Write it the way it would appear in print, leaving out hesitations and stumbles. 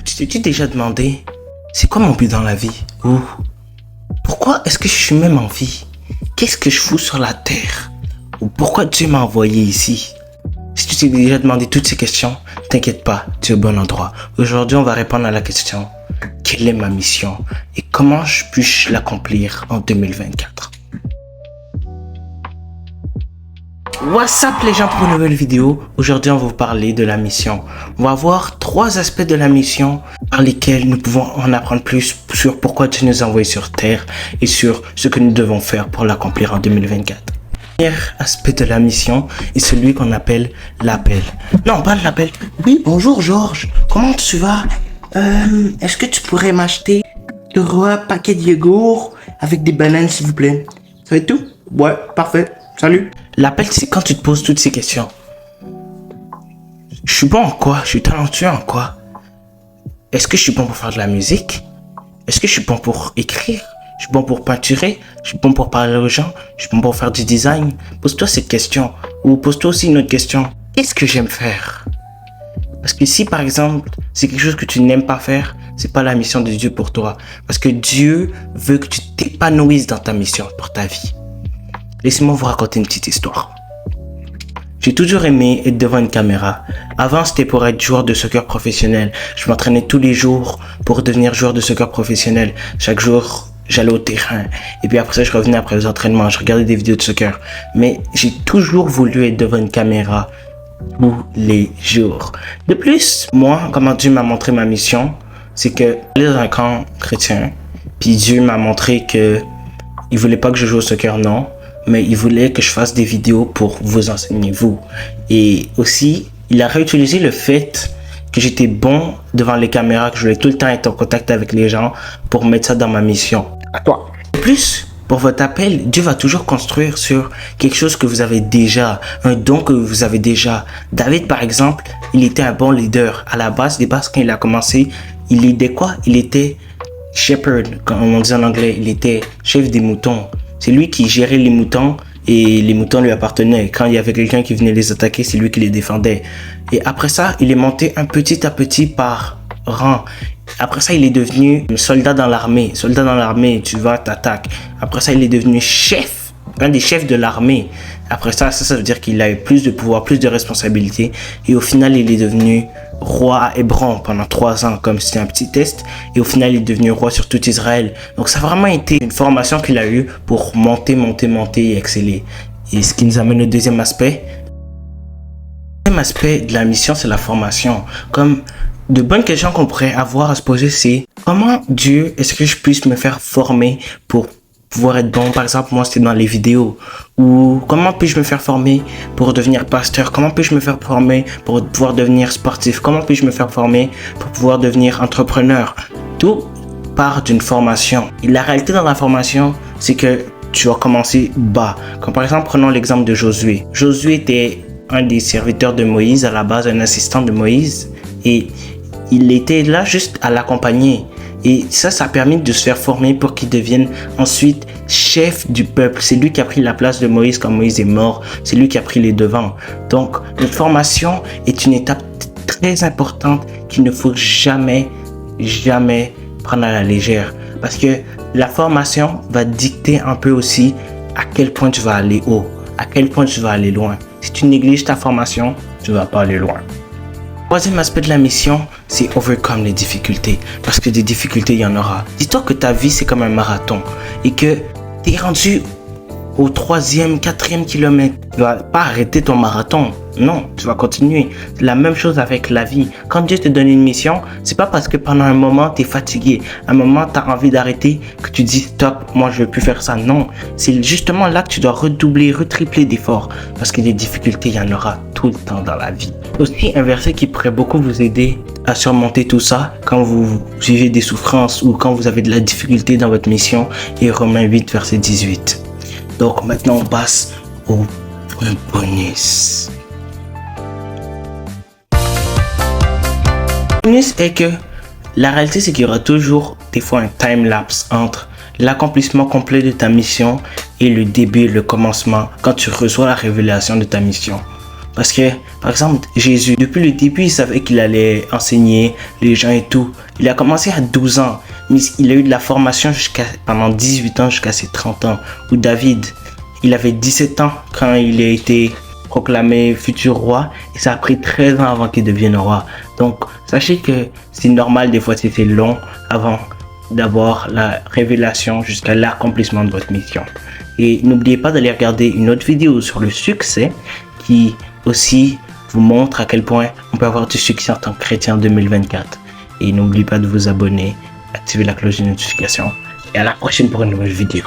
Tu t'es-tu déjà demandé, c'est quoi mon but dans la vie? Ou pourquoi est-ce que je suis même en vie? Qu'est-ce que je fous sur la terre? Ou pourquoi Dieu m'a envoyé ici? Si tu t'es déjà demandé toutes ces questions, t'inquiète pas, tu es au bon endroit. Aujourd'hui, on va répondre à la question, quelle est ma mission et comment je puis l'accomplir en 2024? What's up les gens pour une nouvelle vidéo. Aujourd'hui on va vous parler de la mission. On va voir 3 aspects de la mission par lesquels nous pouvons en apprendre plus sur pourquoi Dieu nous a envoyés sur terre et sur ce que nous devons faire pour l'accomplir en 2024. Le premier aspect de la mission est celui qu'on appelle l'appel. Non, pas l'appel. Oui, bonjour Georges, comment tu vas? Est-ce que tu pourrais m'acheter 3 paquets de yogourt avec des bananes s'il vous plaît? Ça va être tout? Ouais, parfait. Salut. L'appel, c'est quand tu te poses toutes ces questions. Je suis bon en quoi? Je suis talentueux en quoi? Est-ce que je suis bon pour faire de la musique? Est-ce que je suis bon pour écrire? Je suis bon pour peinturer? Je suis bon pour parler aux gens? Je suis bon pour faire du design? Pose-toi cette question. Ou pose-toi aussi une autre question. Qu'est-ce que j'aime faire? Parce que si par exemple, c'est quelque chose que tu n'aimes pas faire, c'est pas la mission de Dieu pour toi. Parce que Dieu veut que tu t'épanouisses dans ta mission pour ta vie. Laissez-moi vous raconter une petite histoire. J'ai toujours aimé être devant une caméra. Avant, c'était pour être joueur de soccer professionnel. Je m'entraînais tous les jours pour devenir joueur de soccer professionnel. Chaque jour, j'allais au terrain. Et puis après ça, je revenais après les entraînements. Je regardais des vidéos de soccer. Mais j'ai toujours voulu être devant une caméra tous les jours. De plus, moi, comment Dieu m'a montré ma mission, c'est que j'allais dans un camp chrétien. Puis Dieu m'a montré que il voulait pas que je joue au soccer, non. Mais il voulait que je fasse des vidéos pour vous enseigner, vous. Et aussi, il a réutilisé le fait que j'étais bon devant les caméras, que je voulais tout le temps être en contact avec les gens pour mettre ça dans ma mission. À toi. En plus, pour votre appel, Dieu va toujours construire sur quelque chose que vous avez déjà, un don que vous avez déjà. David, par exemple, il était un bon leader. À la base, quand il a commencé, il aidait quoi? Il était shepherd, comme on dit en anglais. Il était chef des moutons. C'est lui qui gérait les moutons et les moutons lui appartenaient. Quand il y avait quelqu'un qui venait les attaquer, c'est lui qui les défendait. Et après ça, il est monté un petit à petit par rang. Après ça, il est devenu soldat dans l'armée. Soldat dans l'armée, tu vas, t'attaques. Après ça, il est devenu chef, un des chefs de l'armée. Après ça, ça veut dire qu'il a eu plus de pouvoir, plus de responsabilités. Et au final, il est devenu roi à Hébron pendant 3 ans, comme c'était un petit test. Et au final, il est devenu roi sur tout Israël. Donc, ça a vraiment été une formation qu'il a eue pour monter et exceller. Et ce qui nous amène au deuxième aspect. Le deuxième aspect de la mission, c'est la formation. Comme de bonnes questions qu'on pourrait avoir à se poser, c'est comment Dieu, est-ce que je puisse me faire former pour pouvoir être bon? Par exemple, moi, c'était dans les vidéos. Ou comment puis-je me faire former pour devenir pasteur? Comment puis-je me faire former pour pouvoir devenir sportif? Comment puis-je me faire former pour pouvoir devenir entrepreneur? Tout part d'une formation. Et la réalité dans la formation, c'est que tu vas commencer bas. Comme par exemple, prenons l'exemple de Josué. Josué était un des serviteurs de Moïse, à la base, un assistant de Moïse. Et il était là juste à l'accompagner. Et ça a permis de se faire former pour qu'il devienne ensuite chef du peuple. C'est lui qui a pris la place de Moïse quand Moïse est mort. C'est lui qui a pris les devants. Donc, notre formation est une étape très importante qu'il ne faut jamais prendre à la légère. Parce que la formation va dicter un peu aussi à quel point tu vas aller haut, à quel point tu vas aller loin. Si tu négliges ta formation, tu ne vas pas aller loin. Troisième aspect de la mission, c'est overcome les difficultés. Parce que des difficultés, il y en aura. Dis-toi que ta vie, c'est comme un marathon. Et que tu es rendu au 3e, 4e kilomètre. Tu ne vas pas arrêter ton marathon. Non, tu vas continuer. C'est la même chose avec la vie. Quand Dieu te donne une mission, c'est pas parce que pendant un moment, tu es fatigué. Un moment, tu as envie d'arrêter que tu dis stop, moi je ne veux plus faire ça. Non, c'est justement là que tu dois redoubler, retripler d'efforts. Parce que des difficultés, il y en aura tout le temps dans la vie. Aussi, un verset qui pourrait beaucoup vous aider à surmonter tout ça quand vous vivez des souffrances ou quand vous avez de la difficulté dans votre mission est Romains 8, verset 18. Donc maintenant, on passe au point bonus. Le bonus est que la réalité, c'est qu'il y aura toujours des fois un time-lapse entre l'accomplissement complet de ta mission et le début, le commencement, quand tu reçois la révélation de ta mission. Parce que, par exemple, Jésus, depuis le début, il savait qu'il allait enseigner les gens et tout. Il a commencé à 12 ans, mais il a eu de la formation pendant 18 ans jusqu'à ses 30 ans. Ou David, il avait 17 ans quand il a été proclamé futur roi et ça a pris 13 ans avant qu'il devienne roi. Donc, sachez que c'est normal des fois c'était long avant d'avoir la révélation jusqu'à l'accomplissement de votre mission. Et n'oubliez pas d'aller regarder une autre vidéo sur le succès qui aussi vous montre à quel point on peut avoir du succès en tant que chrétien en 2024. Et n'oubliez pas de vous abonner, activer la cloche de notification et à la prochaine pour une nouvelle vidéo.